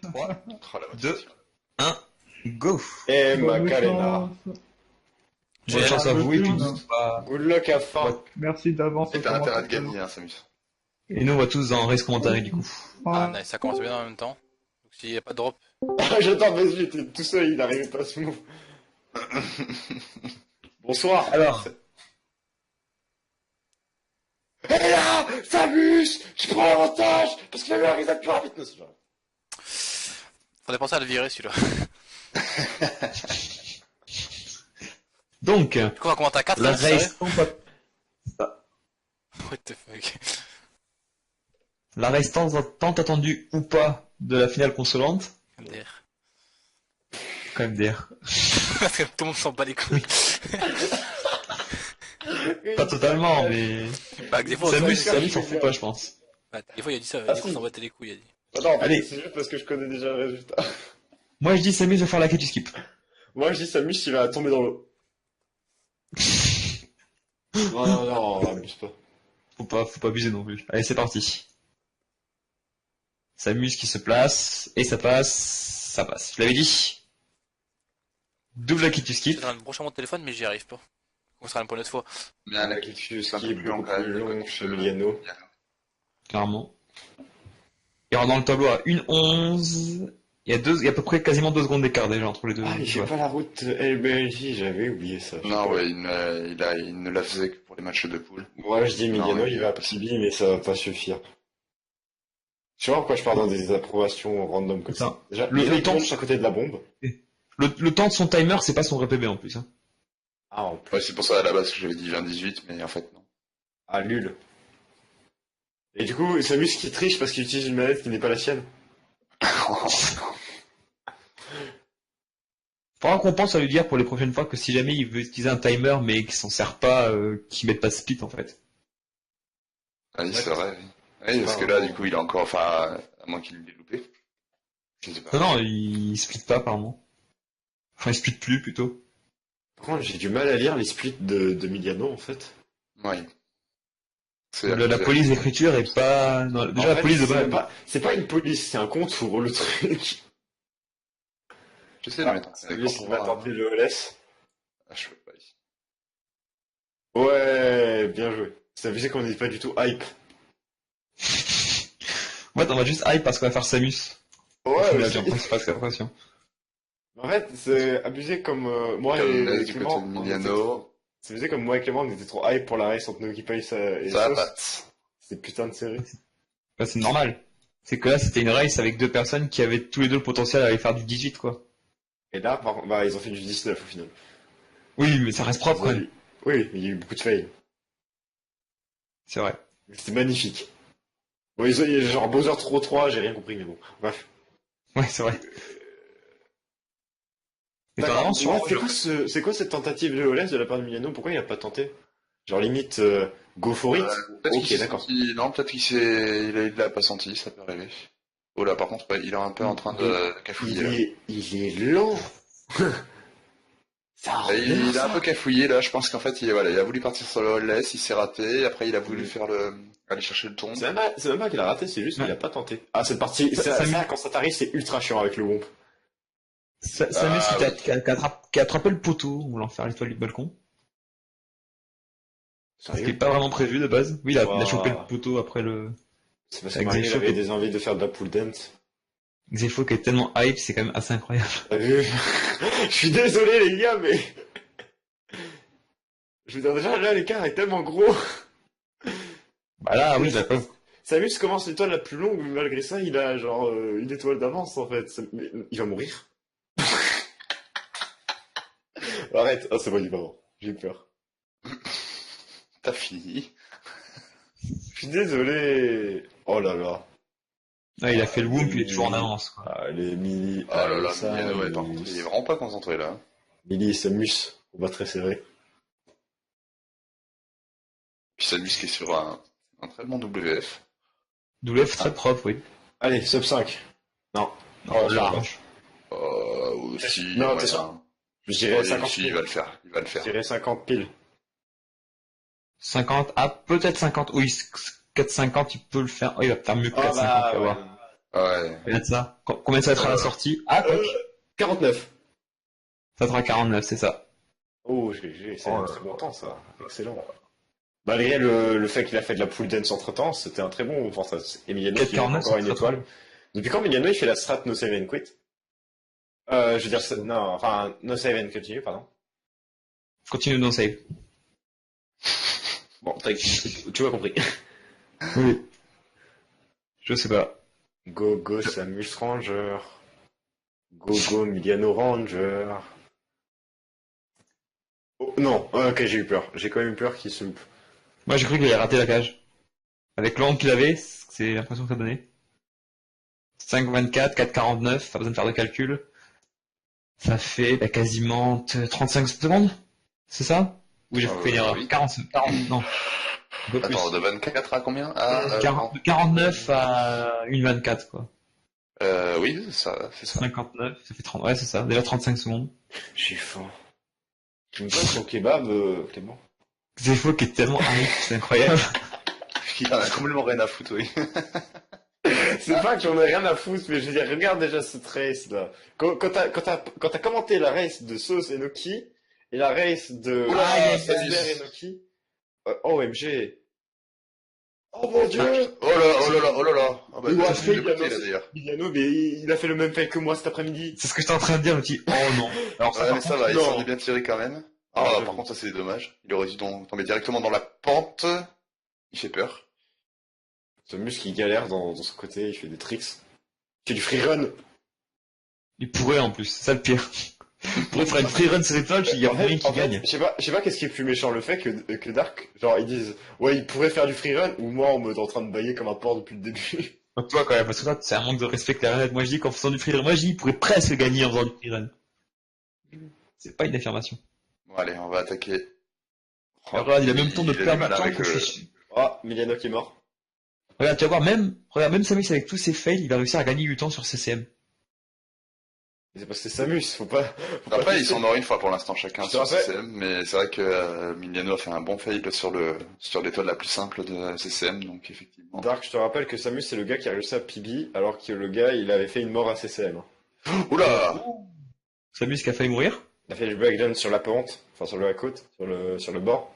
3, Oh, la 2, motivation. 1, go. Et Bonne Macarena. chance. Bonne chance à vous et puis Bonne n'hésitez pas. Good luck à fin. Merci d'avance. Et t'as intérêt de gagner, hein, Samus. Et nous on va tous en race commentary du coup. Ah, nice, ça commence bien en même temps. Donc s'il n'y a pas de drop, J'attends, vas-y, j'étais tout seul, il n'arrivait pas à se move. Bonsoir. Alors, Et là, Samus, je prends l'avantage, parce qu'il a eu un reset plus rapide. Non, c'est vrai. faudrait penser à le virer celui-là. donc, Du coup, on va commenter à 4 la hein, sérieux race What the fuck. la race tant attendue ou pas de la finale consolante, MDR. quand même dire. Parce que tout le monde s'en bat les couilles. Pas totalement, mais Bah, des fois, Samus on s'en fout pas, je pense. bah, des fois, il a dit ça, Ah, des fois, si. on s'en battait les couilles, il a dit. Ah non, en fait, Allez. c'est juste parce que je connais déjà le résultat. Moi je dis Samus va faire la quête du skip. Moi, je dis Samus, il va tomber dans l'eau. Non, non, non, abuse pas. Faut pas abuser non plus. Allez, c'est parti. Samus qui se place, et ça passe. Je l'avais dit. Double la quête du Je skip. vais brancher mon téléphone, mais j'y arrive pas. On sera pour une autre fois. Bien, la Qui c'est un peu est plus long beaucoup quand plus même. long quand chez tu- Emiliano. Clairement. Et alors dans le tableau à 1:11, il y a à peu près quasiment 2 secondes d'écart déjà entre les deux. Ah, il fait joueurs. pas la route LBLJ, j'avais oublié ça. Non, ouais, il ne la faisait que pour les matchs de poule. Moi, je dis Emiliano, Non, il va à PB, mais ça va pas suffire. Tu vois pourquoi je pars dans des approbations random comme ça. Attends. Déjà, Le il temps- tombe à côté de la bombe. Le temps de son timer, c'est pas son RPB en plus. Hein. Ah, en plus. Ouais, c'est pour ça à la base que j'avais dit 20-18, mais en fait, non. Ah, nul. Et du coup, Samus qui triche parce qu'il utilise une manette qui n'est pas la sienne. Faudra qu'on pense à lui dire pour les prochaines fois que si jamais il veut utiliser un timer mais qu'il s'en sert pas, qu'il mette pas de split en fait. Ah oui, c'est vrai, oui. Oui, C'est parce pas que là, un- du coup, il a encore, enfin, à moins qu'il l'ait loupé. Je sais pas. Non, il split pas apparemment. Enfin, il split plus plutôt. Par contre, j'ai du mal à lire les splits de Miliano, en fait. Oui. C'est La police d'écriture est pas... Non, déjà En la fait, police de c'est base... même pas- c'est pas une police, c'est un contour, le truc. J'essaie de mettre un Samus qui va tenter le LS. Ah, je peux pas ici. Ouais, bien joué. Ça veut dire qu'on n'est pas du tout hype. En fait, on va juste hype parce qu'on va faire Samus. Ouais, J'ai aussi. l'impression. En fait, c'est abusé comme moi Comme et Ness du côté Clément. de on Miliano. était trop- C'est abusé comme moi et Clément, on était trop hype pour la race entre Noki Pace et Ça Sauce. passe. C'est putain de série. Enfin, c'est normal. C'est que là, c'était une race avec deux personnes qui avaient tous les deux le potentiel à aller faire du 18, quoi. Et là, par contre, bah, ils ont fait du 19 au final. Oui, mais ça reste propre quand même. Oui, mais il y a eu beaucoup de fails. C'est vrai. Mais c'était magnifique. Bon, il y a genre Bowser trop 3, j'ai rien compris, mais bon. Bref. Ouais, c'est vrai. Et t'en D'accord. avances sur Ouais, Orange. c'est quoi cette tentative de OLS de la part de Miliano? Pourquoi il a pas tenté? Genre limite, go for it? Peut-être Ok, qu'il s'est d'accord. senti- Non, peut-être il l'a pas senti, ça peut arriver. Oh là, par contre, ouais, il est un peu en train de cafouiller. Là. Il est lent. Ça a Il rien, a un ça. peu cafouillé là, je pense qu'en fait, il a voulu partir sur le all-less, il s'est raté, après il a voulu aller chercher le ton. C'est même pas qu'il a raté, c'est juste qu'il Ouais. a pas tenté. Ah, cette partie, quand ça t'arrive, c'est ultra chiant avec le womp. Samus Ah, qui a attrapé le poteau, on va en faire l'étoile du balcon. Ce qui est pas vraiment prévu de base. Oui, il a Wow. chopé le poteau après le... C'est parce que Avec Marie des avait chocs. des envies de faire de la pull dance. Xefo qui est tellement hype, c'est quand même assez incroyable. T'as vu? Je suis désolé les gars, mais... Je veux dire déjà, là, l'écart est tellement gros. Bah là, oui, d'accord. Samus commence l'étoile la plus longue, mais malgré ça, il a genre une étoile d'avance en fait. Mais il va mourir. Arrête. Ah, c'est bon, il va mort. J'ai peur. T'as fini. Je suis désolé. Oh là là. Ah, il a fait le whoop, il est toujours en avance, quoi. Ah, les Mili. Oh là là, ça, Miliano, ouais, par contre, il est vraiment pas concentré là. Mili et Samus. On va très serré. Puis Samus qui est sur un très bon WF. WF très propre, oui. Allez, sub 5. Non. Oh, large. Aussi, Non, ouais, t'es sûr? hein. Je dirais Oh, 50 si, piles. il va le faire, il va le Je faire. dirais 50 piles. 50, ah, peut-être 50, oui, 4,50, il peut le faire. Oh, il va faire mieux que Ah 4,50, bah, tu vas ouais. voir. Ouais. Regarde ça. Combien ça va être à la sortie? Ah, quoi. 49. Ça sera 49, c'est ça. Oh, c'est un très bon temps, ça. Excellent. Malgré le fait qu'il a fait de la pool dance entre temps, c'était un très bon. Enfin, ça, Emiliano qui a 49, encore une c'est très étoile. Depuis quand Emiliano il fait la strat no save and quit? Je veux dire, non, enfin, no save and continue, pardon. Continue non save. Bon, tu m'as compris. Oui. Je sais pas. Go, go, Samus Ranger. Go, go, Emiliano Ranger. Oh, non, ok, j'ai eu peur. J'ai quand même eu peur qu'il se loupe. Moi, j'ai cru qu'il avait raté la cage. Avec l'angle qu'il avait, c'est l'impression que ça donnait. 5,24, 4,49, pas besoin de faire de calcul. Ça fait quasiment 35 secondes. C'est ça? Ou j'ai fait une erreur? Oui. 40, non. Un peu plus. Attends, de 24 à combien? Ah, 40 de 49 à 1,24 quoi. oui, c'est ça, c'est ça. 59, ça fait 30, ouais, c'est ça. Déjà 35 secondes. J'ai faim. Tu me donnes ton kebab, Clément? C'est faux qui est tellement hype, c'est incroyable. Il en a complètement rien à foutre, oui. C'est pas que j'en ai rien à foutre, mais je veux dire, regarde déjà cette race là. Quand t'as commenté la race de Sauce et Noki, et la race de Esper et Noki, OMG. Oh mon dieu! Oh là, oh là là, oh là là. Ah bah, Il a je fait suis de côté, là, d'ailleurs. Emiliano, mais il a fait le même fail que moi cet après-midi. C'est ce que j'étais en train de dire, je me dis, oh non. Alors ça, Ouais, par mais ça contre, va, il non. s'en est bien tiré quand même. Ah, Ah, j'avoue. par contre, ça c'est dommage. Il aurait dû tomber directement dans la pente. Il fait peur. Samus qui galère dans son côté, il fait des tricks. Il fait du freerun. il pourrait en plus, c'est ça le pire. Il pourrait faire une free run sur les plages, il y a rien qui gagne. je sais pas qu'est-ce qui est plus méchant, le fait que Dark, genre, ils disent, ouais, il pourrait faire du freerun, ou moi, en mode en train de bailler comme un porc depuis le début. Donc toi quand même, parce que toi, c'est un manque de respect clair. Moi je dis qu'en faisant du free run, moi je dis, il pourrait presque gagner en faisant du free run. C'est pas une affirmation. Bon, allez, on va attaquer. Et regarde, il a même le temps de il a du perdre mal du temps avec que je le- suis. Ah, Miliano qui est mort. Regarde, tu vas voir, même Samus avec tous ses fails, il va réussir à gagner du temps sur CCM. Mais c'est parce que c'est Samus, faut pas Après, ils tester. sont morts une fois pour l'instant chacun Je te sur rappelle- CCM, mais c'est vrai que Miliano a fait un bon fail sur l'étoile la plus simple de CCM, donc effectivement. Dark, je te rappelle que Samus, c'est le gars qui a réussi à PB, alors que le gars, il avait fait une mort à CCM. Oula! Samus qui a failli mourir. Il a fait du breakdown sur la pente, enfin sur la côte, sur le bord.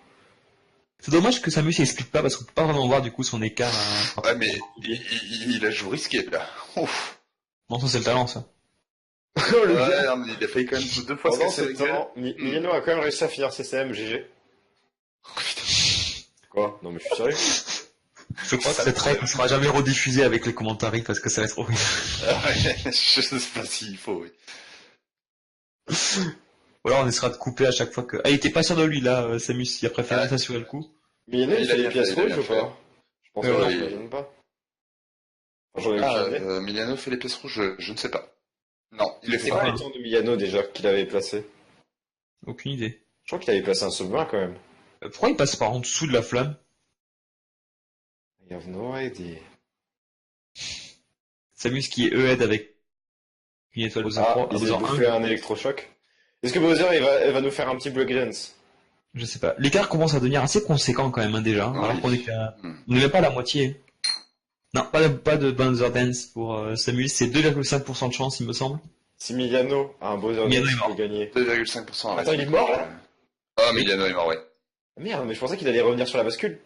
C'est dommage que Samus il explique pas parce qu'on peut pas vraiment voir du coup son écart à... Ouais, mais il a joué risqué là. Ouf. Non, ça c'est le talent ça. Oh, le Ouais, gars. non, mais il a failli quand même deux fois se Pendant casser ce la gueule. temps, Miliano a quand même réussi à finir CCM, GG. Oh, putain. Quoi? Non mais je suis sérieux. Je crois que cette règle ne sera jamais rediffusée avec les commentaires parce que ça va être horrible. Ouais, je sais pas s'il faut, oui. Ou alors on essaiera de couper à chaque fois que... Ah, il était pas sûr de lui là, Samus, il a préféré Ouais. s'assurer le coup. Miliano, il Il a fait les bien pièces fait, il a rouges ou bien fait. pas? Je pense Ouais, pas, ouais. j'imagine pas. Enfin, j'en ai Ah, aucune idée. Miliano fait les pièces rouges, je ne sais pas. Non, il les C'est fait quoi pas. les temps de Miliano déjà qu'il avait placé? Aucune idée. Je crois qu'il avait placé un sub-20 quand même. Pourquoi il passe par en dessous de la flamme? I have no idea. Samus qui est E-head avec une étoile de Ah, 3 à ils ont bouffé 201. un électrochoc. Est-ce que Bowser il va nous faire un petit breakdance? Je sais pas. L'écart commence à devenir assez conséquent quand même hein, déjà, Oui. alors qu'on est qu'à... Hmm. On n'est même pas à la moitié. Non, pas de Bowser Dance pour Samus, c'est 2,5% de chance il me semble. Si Miliano a un Bowser Miliano dance, est il mort. peut gagner. 2,5%. Attends, il est mort, là? Ah, Miliano est mort, ouais. Merde, mais je pensais qu'il allait revenir sur la bascule.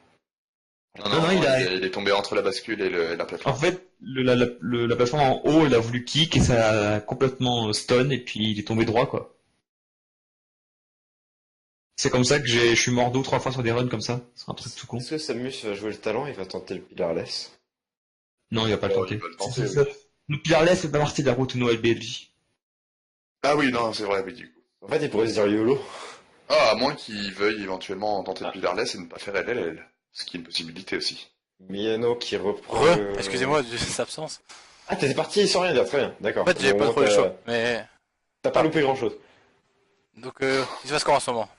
Non, il est tombé entre la bascule et la En plateforme. fait, la plateforme en haut, il a voulu kick et ça a complètement stun et puis il est tombé droit quoi. C'est comme ça que je suis mort 2 ou 3 fois sur des runs comme ça. C'est un truc tout con. Est-ce que Samus va jouer le talent? Il va tenter le Pilarless. Non, il va pas le Oh, tenter. il va le tenter, C'est ça. Le Pilarless fait pas partie de la route Noël BLJ. Ah oui, non, c'est vrai, oui, du coup. En fait, il pourrait se dire YOLO. Ah, à moins qu'il veuille éventuellement tenter le Pilarless et ne pas faire LLL. Ce qui est une possibilité aussi. Miliano qui reprend. Excusez-moi de cette absence. Ah, t'es parti sans rien dire, très bien, d'accord. En fait, j'avais Au pas moins, trop le t'as- choix. Mais. T'as pas loupé grand chose. Donc, il se passe quoi en ce moment?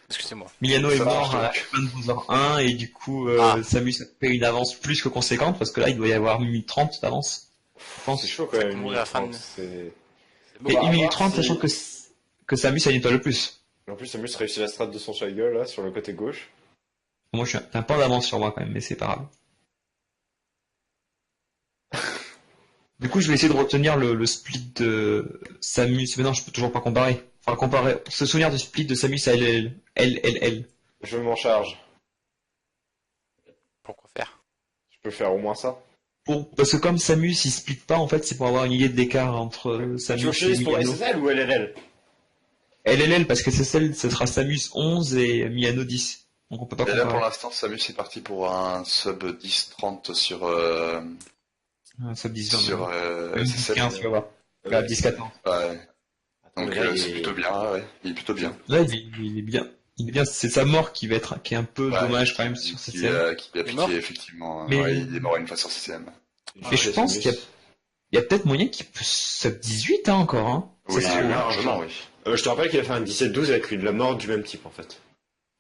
Excusez-moi. Miliano est Ça mort marche, à la donc. fin de Bowser 1 et du coup Samus a fait une avance plus que conséquente parce que là il doit y avoir 1 minute 30 d'avance. Je pense. C'est chaud quand même. mourir à la fin de- C'est- C'est Et Bon, à 1 minute voir 30 si- sachant que Samus a une étoile de plus. En plus, Samus réussit la strat de son Shy Guy là, sur le côté gauche. Moi je suis un peu d'avance sur moi quand même, mais c'est pas grave. Du coup, je vais essayer de retenir le split de Samus. Mais non, je peux toujours pas comparer. Enfin, comparer. Se souvenir du split de Samus à LLL. Je m'en charge. Pourquoi faire? Je peux faire au moins ça. Parce que comme Samus il split pas, en fait, c'est pour avoir une idée d'écart entre Tu veux Samus que je te et dise pour Miano. SSL ou LRL? LLL, parce que ce sera Samus 11 et Miano 10. Donc on peut pas Et là, pour comparer. l'instant, Samus est parti pour un sub 10-30 sur, Sub 10, 20, sur même 10, SSL. 15, tu vas voir. Là, 10, 14. Ouais. Attends, Donc mais là, c'est plutôt bien, ouais. Il est plutôt bien. Là, il est bien. Il est bien. C'est sa mort qui est un peu Ouais, dommage quand même sur cette scène. qui lui a Il est mort piqué, effectivement. Mais- Ouais, il est mort une fois sur CCM. Et je pense qu'il y a peut-être moyen qu'il peut sub 18 hein, encore. Hein. Oui, Ça se trouve. largement, oui. Je te rappelle qu'il a fait un 17-12 avec une la mort du même type en fait.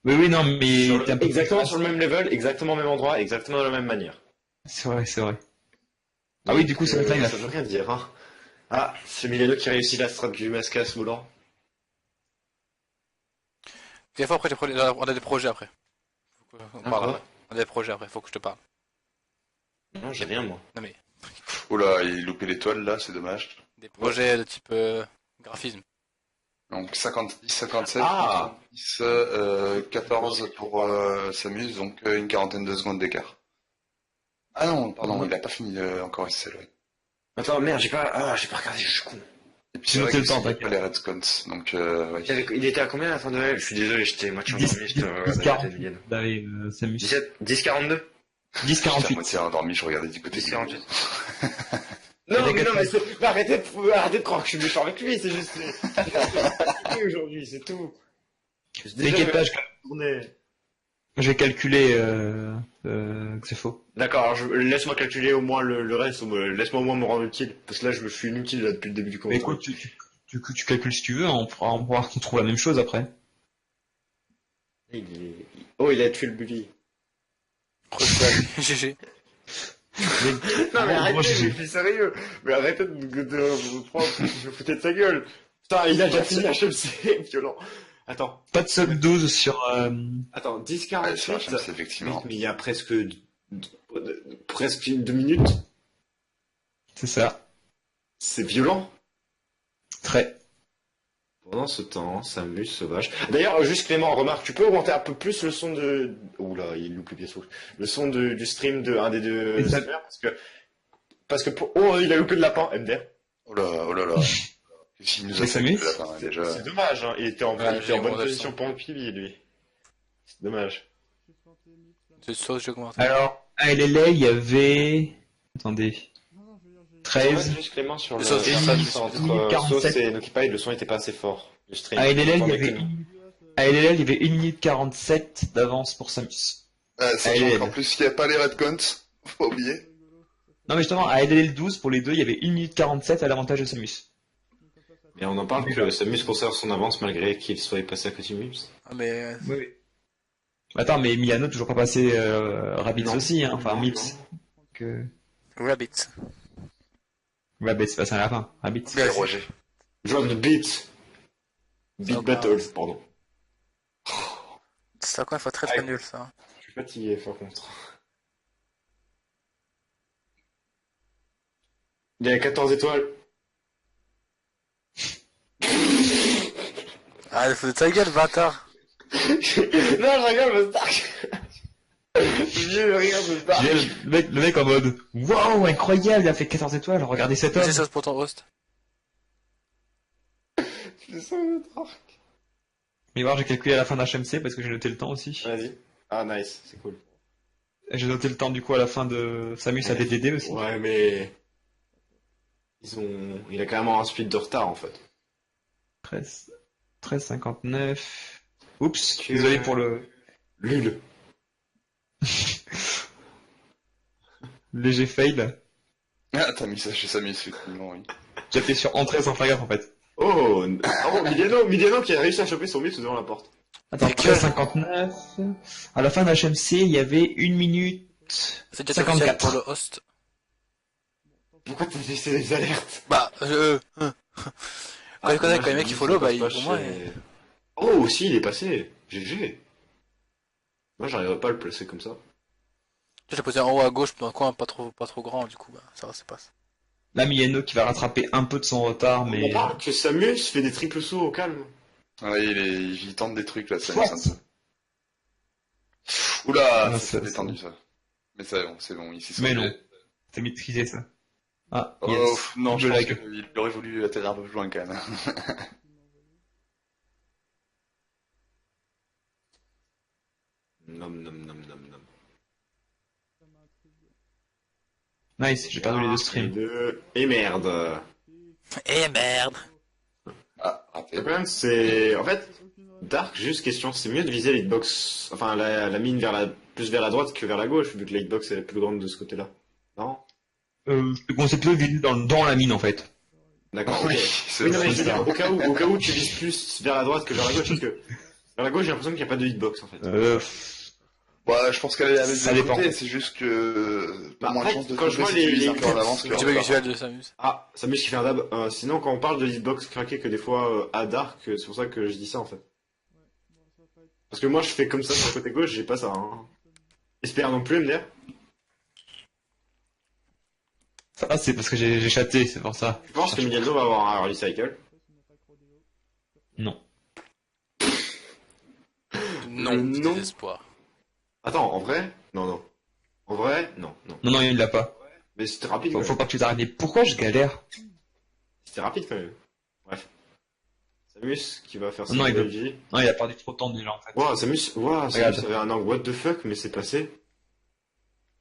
Oui, non, mais Sur t'es un peu exactement plus sur le même level, exactement au même endroit, exactement de la même manière. C'est vrai, c'est vrai. Ah oui, du coup, c'est vrai que là, il a ça veut rien dire. Hein. Ah, c'est Milano qui réussit la strat du mascas volant. Des fois après, on a des projets après. On Ah, parle quoi après. On a des projets après, faut que je te parle. Non, j'ai rien moi. Non mais, Oula, il a loupé l'étoile là, c'est dommage. des projets de type graphisme. Donc 50, 10, 57, Ah 10, 14 pour Samus, donc une quarantaine de secondes d'écart. Ah non, pardon, il a pas fini encore SSL, ouais. Attends, merde, j'ai pas regardé, je suis con. Et puis J'ai c'est vrai noté que le temps, il y a t'inquiète. pas les Redskins, donc ouais. Il était à combien à la fin de Noël? Je suis désolé, j'étais moitié 10, endormi, 10, j'étais 10, 40, Milano. d'aller, Samus. 10-42 10, J'étais à 48. moitié endormi, je regardais du côté 10-48. du... Non, mais non, mais c'est... mais arrêtez de croire que je suis méchant avec lui, c'est juste. Je suis fatigué aujourd'hui, c'est tout. T'inquiète pas, tourné. je vais calculer que c'est faux. D'accord, alors laisse-moi calculer au moins le reste, laisse-moi au moins me rendre utile. Parce que là, je me suis inutile là, depuis le début du Mais combat. écoute, tu calcules si tu veux, hein, on pourra trouver la même chose après. Oh, il a tué le bully. GG. Non, mais Bon, arrêtez, j'ai- je suis sérieux. Mais arrêtez de vous prendre, je me foutais de sa gueule. Putain, il a déjà fini HMC, violent. Attends, Pas de sub 12 sur... attends, Ouais, 10-48. sur HMC, effectivement. Mais il y a presque 2 minutes. C'est ça. C'est violent. Très. Pendant ce temps, Samus sauvage. D'ailleurs, juste Clément, remarque, tu peux augmenter un peu plus le son de. Oula, il loupe les pièces rouges. Le son du stream de un des deux Et ça- streamers, parce que oh, il a loupé le lapin, MDR. Oh là là. Qu'est-ce qu'il nous a Mais fait Samus le lapin, déjà. C'est dommage, hein. Il était en, Ouais, il était en j'ai bonne augmenté le position son. pour le pibi, lui. C'est dommage. C'est sauce, j'augmente. Alors, à LLA, il y avait... Attendez. 13. Juste Clément sur le Le son, c'est ça, je entre minute 47. Sauce et Nokipai, le son était pas assez fort. Le stream. À LLL, il y J'entendais avait que- à LLL, il y avait 1 minute 47 d'avance pour Samus. Sachant Allez, qu'en plus, il n'y a pas les Redcons, faut pas oublier. Non mais justement, à LLL 12, pour les deux, il y avait 1 minute 47 à l'avantage de Samus. Et on en parle que Samus conserve son avance malgré qu'il soit passé à côté de Mims. Ah, mais Oui, oui. Attends, mais Miano toujours pas passé Rabbids Non. aussi, hein, enfin Non, Mips. Que... Rabbit. Rabbids, c'est passé à la fin. Rabbids. C'est Roger. Drop the beat. Beat Sympa. battles, pardon. C'est encore une fois très nul ça. Je suis fatigué, par contre. Il y a 14 étoiles. Ah, il faut de ta gueule, bâtard. Non, je rigole, Stark. Je viens de rire de Stark. Le mec en mode waouh, incroyable, il a fait 14 étoiles, regardez cet homme. C'est ça pour ton host. Je sens le Stark. Mais voir, j'ai calculé à la fin d'HMC parce que j'ai noté le temps aussi. Vas-y. Ah, nice, c'est cool. Et j'ai noté le temps du coup à la fin de Samus à DDD aussi. Ouais, mais. Il a carrément un speed de retard en fait. 13, 59. Oups, Que- désolé pour le Lul. léger fail. Ah, t'as mis ça chez Samus, effectivement, oui. J'ai appuyé sur entrée sans faire gaffe en fait. Oh, Miliano qui a réussi à choper son mythe devant la porte. Attends, C'est 13,59. À la fin d'HMC, il y avait 1 minute C'est déjà officiel 54. pour le host. Pourquoi t'as laissé des alertes? Bah, quand il connaît quand les mecs qui follow, bah, pour moi, Oh, aussi, il est passé. GG. Moi, j'arriverais pas à le placer comme ça. j'ai posé en haut à gauche dans un coin pas trop grand, du coup, bah, ça va, c'est passe. Là, Miano qui va rattraper un peu de son retard, mais... On parle que Samus fait des triples sauts au calme. Ouais, il tente des trucs là, ça What? un peu. Oula, Ah, c'est ça- détendu ça. Mais c'est bon, il s'y Mais sauvé. non. C'est maîtrisé, ça. Ah, Oh, yes. non, je Double pense lag. qu'il aurait voulu atterrir un peu plus loin quand même. Nom, nom, nom, nom, nom. Nice, j'ai perdu les deux streams. Et merde. Eh merde. Ah, raté. Le problème, c'est... En fait, Dark, juste question, c'est mieux de viser l'hitbox, enfin la mine plus vers la droite que vers la gauche, vu que la hitbox est plus grande de ce côté-là. Non? Je te conseille plutôt de viser dans la mine, en fait. D'accord, Oui, ok. c'est Oui, non, mais je veux ça. dire, au cas où tu vises plus vers la droite que vers la gauche, parce que vers la gauche, j'ai l'impression qu'il n'y a pas de hitbox, en fait. Ouais, je pense qu'elle est à la Ça même dépend. côté, c'est juste que Bah, t'as moins en de fait, chance de quand je tromper vois si tu les vises un peu en avance que Petit en bug retard. visuel de Samus. Ah, Samus qui fait un dab. Sinon, quand on parle de hitbox craqué que des fois à Dark, c'est pour ça que je dis ça, en fait. Parce que moi, je fais comme ça sur le côté gauche, j'ai pas ça, hein. Espère non plus, MDR. Ça, c'est parce que j'ai chaté, c'est pour ça. Je pense que Migueldo va avoir un early cycle. Non. Non, Non. désespoir. Attends, en vrai? Non, non. En vrai? Non, non. Non, il l'a pas. Mais c'était rapide quand Faut même. pas que tu t'arrêtes. Mais pourquoi je galère? C'était rapide quand même. Bref. Samus qui va faire son Non, il veut- LG. Non, il a perdu trop de temps déjà, en fait. Wow, Samus Regarde. avait un angle what the fuck, mais c'est passé.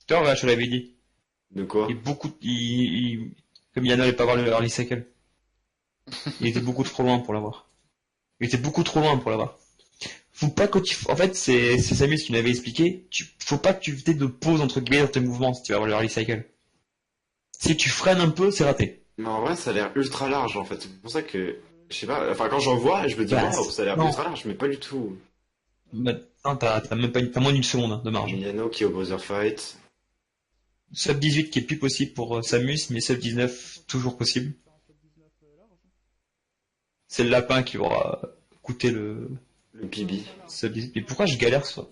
Tu vois, je te l'avais dit. De quoi? Comme Yana n'allait pas voir le early cycle. Il était beaucoup trop loin pour l'avoir. Il était beaucoup trop loin pour l'avoir. Faut pas que tu... En fait, c'est Samus qui m'avait expliqué. Faut pas que tu aies de pause entre guillemets dans tes mouvements si tu vas avoir le early cycle. Si tu freines un peu, c'est raté. Mais en vrai, ça a l'air ultra large en fait. C'est pour ça que, je sais pas, enfin quand j'en vois, je me dis, Bah, waouh, ça a l'air non. ultra large, mais pas du tout. Maintenant, t'as même pas t'as moins d'une seconde hein, de marge. Milano qui est au buzzer fight. Sub 18 qui est plus possible pour Samus, mais sub 19 toujours possible. C'est le lapin qui aura coûté le Le PB. sub 18. Mais pourquoi je galère ça?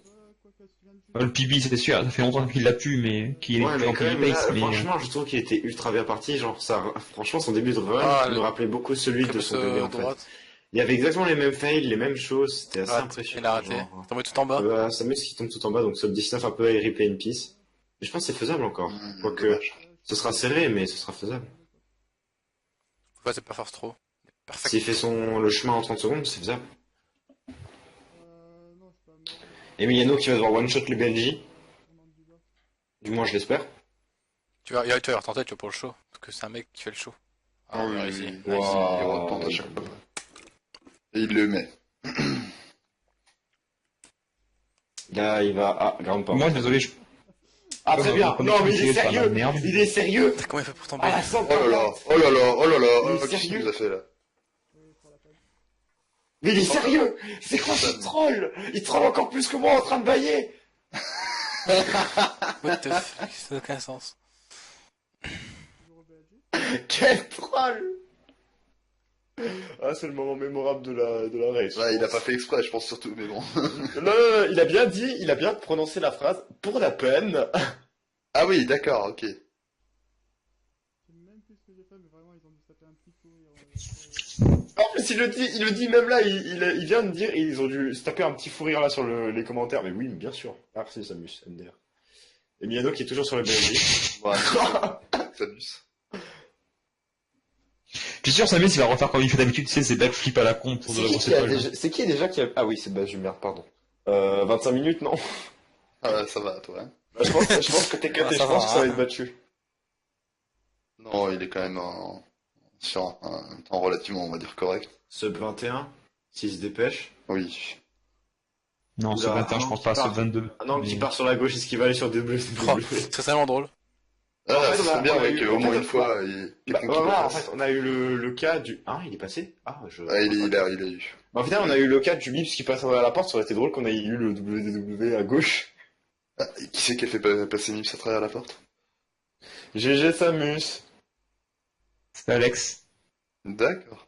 Le PB c'est sûr, ça fait longtemps qu'il l'a pu, mais qu'il Ouais, est mais en quand même, PB là, pace. Mais... franchement, je trouve qu'il était ultra bien parti. Genre, ça, franchement, son début de run Ah, me le- rappelait beaucoup celui de son bébé en fait. droite. Il y avait exactement les mêmes fails, les mêmes choses. C'était assez Il impressionnant. a raté. genre. Tombé tout en bas. Samus qui tombe tout en bas, donc sub 19 un peu à replay in peace. Mais je pense que c'est faisable encore. Quoique, Dommage. ce sera serré, mais ce sera faisable. Pourquoi c'est pas force trop? Parfait. S'il fait le chemin en 30 secondes, c'est faisable. Emiliano qui va devoir one-shot le BLJ. Du moins, je l'espère. Tu vas retenter, tu vois, pour le show. Parce que c'est un mec qui fait le show. Ah oui, il a oui, réussi. oui. Il a réussi. Wow. Il retente à chaque fois. Et il le met. Là, il va... Ah, grande part. Moi, désolé, je... Ah, très bien. Non, mais il est sérieux. Merde. Il est sérieux. Comment il fait pour tomber? Ah, la Oh là là, oh là là, oh là là, Il est qu'est-ce qu'il sérieux nous a fait là? Mais il est sérieux. C'est quoi ce troll? Il troll encore plus que moi en train de bailler. What the fuck? Ça n'a aucun sens. Quel troll. Ah, c'est le moment mémorable de la race. Ouais, il a pas fait exprès, je pense surtout, mais bon. Non, il a bien prononcé la phrase pour la peine. Ah oui, d'accord, ok. En plus, il le dit même là, il vient de dire, ils ont dû se taper un petit fou rire là sur les commentaires. Mais oui, bien sûr. Merci Samus, MDR. Et Miano qui est toujours sur le BLG. Voilà. Samus. Je suis sûr, Samus, il va refaire comme il fait d'habitude, tu sais, ses backflips à la con pour de la grosse étoile. C'est qui déjà qui a... Ah oui, c'est Baz merde, pardon. 25 minutes, non? Ah, ça va, toi, hein. Bah, je pense que t'es Ah, cuté, ça je pense va, que ça va hein. être battu. Non, il est quand même sur un temps relativement, on va dire, correct. Sub 21, s'il se dépêche. Oui. Non, ce Oula, 21, je non, pense pas, qui ce part. 22. Ah non, Mais- qui part sur la gauche, est-ce qu'il va aller sur double Oh, c'est tellement drôle. Ah, En fait, ça on a- serait bien, on a ouais, eu- qu'au en moins fait, une fois, il y ait Bah, quelqu'un qui voilà, en passe. fait, on a eu le cas du... Ah, il est passé? Ah, je... Ah, il a eu. Bah, au final, on a eu le cas du Bips qui passe à la porte, ça aurait été drôle qu'on ait eu le WDW à gauche. Ah, et qui c'est qui a fait passer Nips à travers la porte? GG Samus. C'est Alex. D'accord.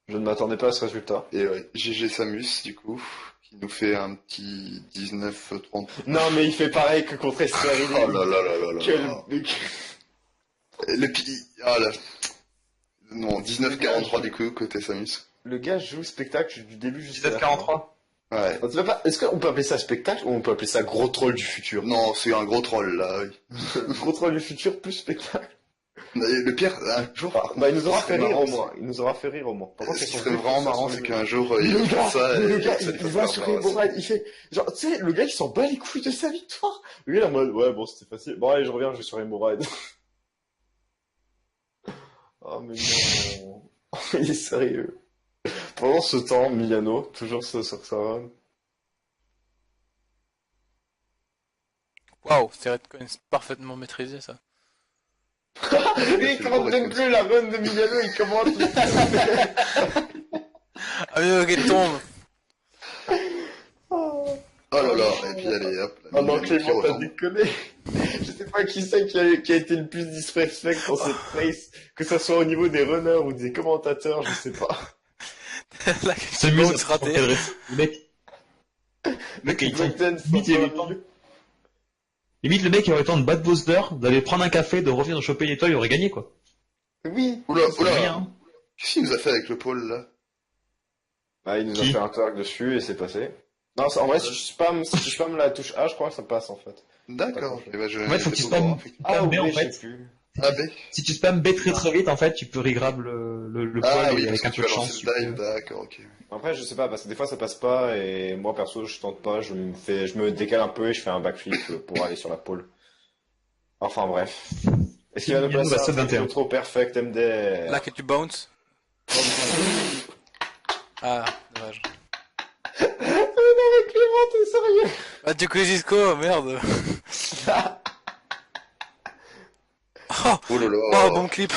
Je ne m'attendais pas à ce résultat. Et ouais, GG Samus, du coup, qui nous fait un petit 19-30. Non, mais il fait pareil que contre Esther. Oh là là là là là Quel... là. Le pi... Ah là. Non, 19-43 du coup, côté Samus. Le gars joue spectacle du début jusqu'à la fin. 17-43. Ouais. On sait pas- Est-ce qu'on peut appeler ça spectacle ou on peut appeler ça gros troll du futur? Non, c'est un gros troll là, oui. Gros troll du futur plus spectacle. Et le pire, un jour, par contre, Bah, il nous aura ce fait serait rire marrant, au moins. Il nous aura fait rire au moins. Par contre, Ce elles qui sont serait deux vraiment fois marrant, sur c'est le- qu'un jour, il Le fait gars, ça le et gars, ça lui il fasse va peur, sur bah, Hemorrhoid, il fait, genre, tu sais, le gars, il s'en bat les couilles de sa victoire. Lui, il est en mode, ouais, bon, c'était facile. Bon, allez, je reviens, je vais sur Hemorrhoid. Oh, mais non. Il est sérieux. Pendant ce temps, Milano, toujours sur sa run. Waouh, c'est Redcon, c'est parfaitement maîtrisé ça. Il commente même plus la run de Milano, il commente. Ah oui, ok, tombe. Oh là là, et puis allez, hop. Oh non, Milano qui Clément, t'as retombe. déconné. Je sais pas qui c'est qui a été le plus disrespect dans cette race, que ça soit au niveau des runners ou des commentateurs, je sais pas. Là, Samus, Bones raté. Le mec, il Blackden, limite, il avait le temps limite, le mec, il aurait le temps de battre Bowser, d'aller prendre un café, de revenir de choper l'étoile, il aurait gagné, quoi. Oui. Oula, C'est oula. rien, hein. Qu'est-ce qu'il nous a fait avec le pôle là? Ah, il nous a Qui fait un twerk dessus et c'est passé. Non, en vrai, si tu spams la touche A, je crois que ça passe en fait. D'accord, ok, bah je. En fait, faut que tu j'étais pas au courant, spammes effectivement. spam B, oui, en je fait. sais plus. Ah, B. Si tu spams B très vite, en fait, tu peux regrab le Ah poil oui, et parce avec que un tu peu de vas chance. lancer tu le dive, peux- d'accord, ok. Après, je sais pas, parce que des fois ça passe pas et moi perso, je tente pas, je me décale un peu et je fais un backflip pour aller sur la pole. Enfin bref. Est-ce qu'il va nous Milano passer va un sub truc 21. trop perfect MDR? Là que tu bounce. Ah, dommage. Non mais Clément, t'es sérieux? Ah, du coup, Cisco, merde. Oh, Oh là oh, là. bon clip.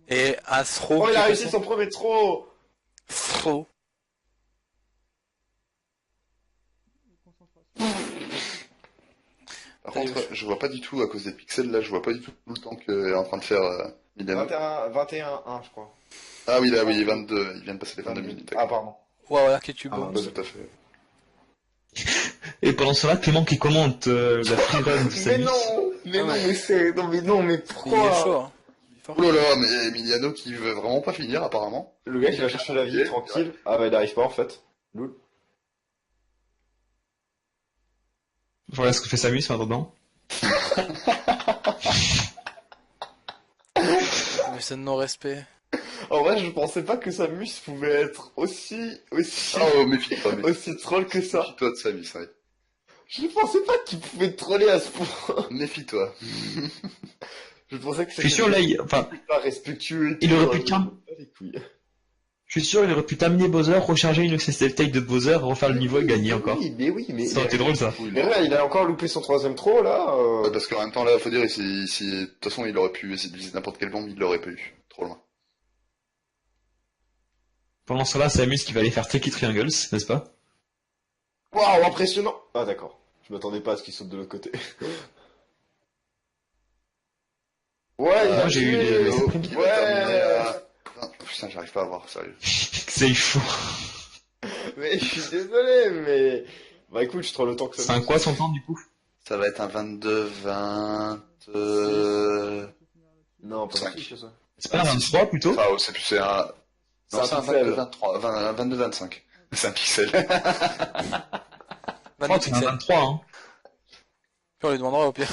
Et un throw. Oh, il a qui réussi passe- son premier throw! Throw. Par contre, je vois pas du tout, à cause des pixels là, je vois pas du tout le temps qu'elle est en train de faire Milano. 21-1, je crois. Ah oui, là, oui, 22, il vient de passer les 22 minutes. Ah, pardon. Waouh, là que tu Ah, bounce. Tout à fait. Et pendant ce temps-là, Clément qui commente la freerun de Mais Samus. non! Mais Ah non, ouais. mais c'est. Non, mais Il est pourquoi? chaud, hein. Il est fort. Oh là là, mais Emiliano qui veut vraiment pas finir apparemment. Le gars qui va chercher la vie tranquille. Ah, bah, il arrive pas en fait. Loul. Voilà ce que fait Samus maintenant. Mais c'est de non-respect. En vrai, je pensais pas que Samus pouvait être aussi Oh, méfie-toi, aussi troll que ça. méfie-toi de Samus, ouais. Je pensais pas qu'il pouvait troller à ce point. Méfie-toi. Je pensais que Je suis sûr, là, enfin, pas respectueux. et il tout, aurait pu je term- me bats les couilles. je suis sûr, il aurait pu terminer Bowser, recharger une success take de Bowser, refaire le niveau et gagner encore. Oui, mais. Ça aurait été drôle, ça. Mais ouais, il a encore loupé son troisième throw là. Ouais, parce qu'en même temps, là, faut dire, de toute façon, il aurait pu essayer de viser n'importe quelle bombe, il l'aurait pas eu. Trop loin. Pendant ce temps-là, Samus qui va aller faire Tricky Triangles, n'est-ce pas? Waouh, impressionnant. Ah d'accord. Je m'attendais pas à ce qu'il saute de l'autre côté. Ouais, moi, j'ai eu les- Qui va terminer à... Putain, j'arrive pas à voir, sérieux. C'est fou. Mais je suis désolé, mais. Bah écoute, je troll le temps que ça. C'est un quoi son temps, du coup? Ça va être un 22-20... Non, pas 5. plus que ça. C'est pas un 23 plutôt? Enfin, c'est un... Non, c'est un pixel. 22-25. C'est un pixel. 22 C'est un pixels. 23, hein. Puis on lui demandera au pire.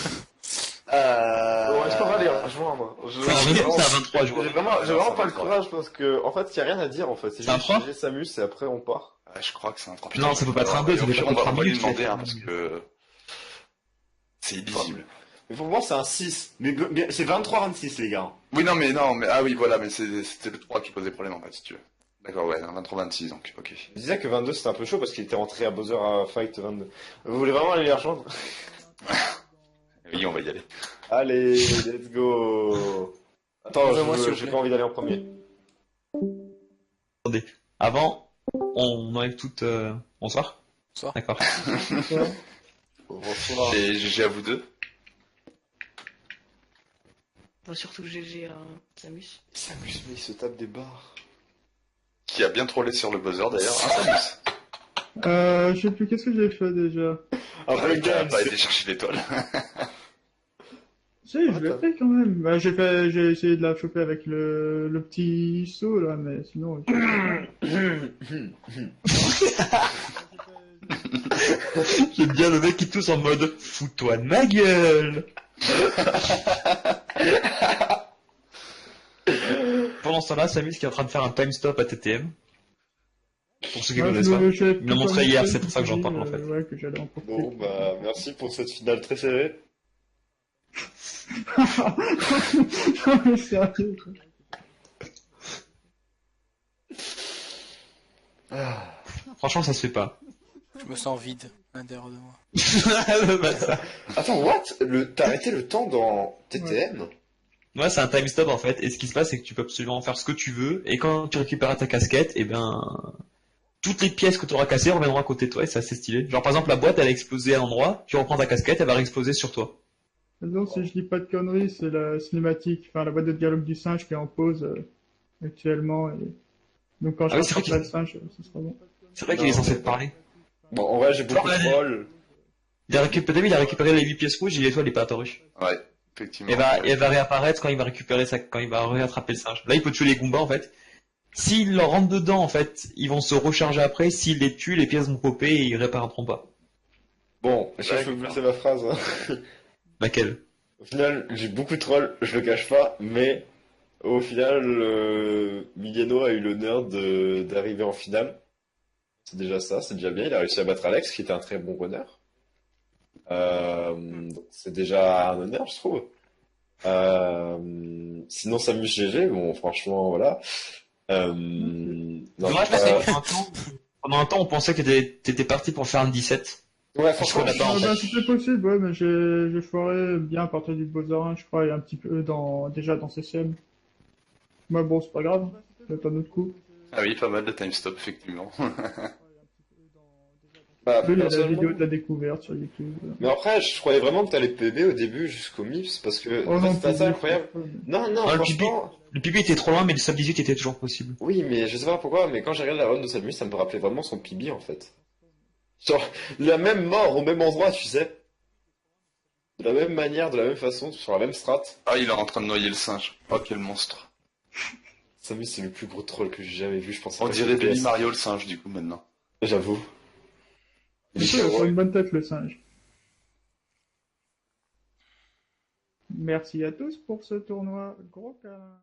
Bon, est-ce qu'on va aller rejoindre? C'est un 23, je vois. J'ai vraiment pas le courage parce que, en fait, il y a rien à dire en fait. C'est C'est un juste 3? GG Samus et après on part. Ouais, je crois que c'est un 3. Non, ça peut pas être un 2, ça peut on pas être va un lui minute, demander, ça. hein, parce que... C'est illisible. Mais pour moi, c'est un 6. Mais c'est 23-26, les gars. Oui, non, mais... Ah oui, voilà, mais c'était le 3 qui posait problème, en fait, si tu veux. D'accord, ouais, un 23-26, donc, ok. Je disais que 22 c'était un peu chaud parce qu'il était rentré à Bowser à Fight 22. Vous voulez vraiment aller les rejoindre? Oui, on va y aller. Allez, let's go. Attends, Moi, s'il vous j'ai plaît. pas envie d'aller en premier. Attendez. Avant, on enlève toute, bonsoir. Bonsoir. D'accord. Bonsoir. Et GG à vous deux. Bon, surtout GG à Samus. Samus, mais il se tape des barres. Qui a bien trollé sur le buzzer, d'ailleurs. Ah, Samus. Je sais plus, qu'est-ce que j'ai fait déjà? Après, Il a pas été chercher l'étoile. Si, je l'ai fait quand même. Bah, j'ai essayé de la choper avec le petit saut là, mais sinon. J'aime bien le mec qui tousse en mode fous-toi de ma gueule. Pendant ce temps-là, Samus qui est en train de faire un time stop à TTM. Pour ceux qui Ouais, connaissent pas. je l'ai Il me l'a montré hier, c'est pour ça que j'en parle en fait. Ouais, que j'allais en profiter. Bon, bah, merci pour cette finale très serrée. Non, mais sérieux, quoi. Franchement, ça se fait pas. Je me sens vide à l'intérieur de moi. Le bâtard. Attends, what? T'as arrêté le temps dans TTM? Ouais, c'est un time stop en fait. Et ce qui se passe, c'est que tu peux absolument faire ce que tu veux. Et quand tu récupéreras ta casquette, et ben, toutes les pièces que tu auras cassées reviendront à côté de toi et c'est assez stylé. Genre par exemple, la boîte elle a explosé à l'endroit, tu reprends ta casquette, elle va réexploser sur toi. Donc, si je dis pas de conneries, c'est la cinématique, enfin la boîte de dialogue du singe qui est en pause actuellement. Et... Donc, quand je Ah oui, c'est vrai rattraperai le singe, ce sera bon. C'est vrai qu'il est censé te parler. Bon, en vrai, j'ai beaucoup de Genre, trolls. Il a récupéré les 8 pièces rouges et l'étoile est pas apparue. Ouais, effectivement. Et elle va réapparaître quand il va récupérer quand il va rattraper le singe. Là, il peut tuer les Goombas en fait. S'il leur rentre dedans, en fait, ils vont se recharger après. S'il les tue, les pièces vont popper et ils répareront pas. Bon, je peux pousser ma phrase. Hein. Laquelle? Au final, j'ai beaucoup de trolls, je le cache pas, mais au final, Miliano a eu l'honneur d'arriver en finale. C'est déjà ça, c'est déjà bien. Il a réussi à battre Alex, qui était un très bon runner. Donc c'est déjà un honneur, je trouve. Sinon, Samus GG, bon, franchement, voilà. Non, Dommage, parce que pendant un temps, on pensait que t'étais parti pour faire un 17. Ouais, Franchement, franchement, on a pas en fait. C'était possible, ouais, mais j'ai foiré bien à partir du Bowser 1, je crois, et un petit peu déjà dans CCM. Mais bon, c'est pas grave, c'est un autre coup. Ah oui, pas mal de time stop, effectivement. bah, Lui, il y a la personnellement- vidéo de la découverte sur YouTube. Mais après, je croyais vraiment que t'allais PB au début jusqu'au MIPS, parce que Oh non, c'était assez PB, incroyable. Non, non, Ah, franchement, Le PB était trop loin, mais le sub 18 était toujours possible. oui, mais je sais pas pourquoi, mais quand j'ai regardé la run de Samus, ça me rappelait vraiment son PB, en fait. Genre, la même mort au même endroit, tu sais. De la même manière, de la même façon, sur la même strat. Ah, il est en train de noyer le singe. Oh, quel monstre. Samus, c'est le plus gros troll que j'ai jamais vu, je pense. On dirait Baby Mario le singe, du coup, maintenant. J'avoue. Il est Il a héroïque. une bonne tête, le singe. Merci à tous pour ce tournoi. Gros câlin.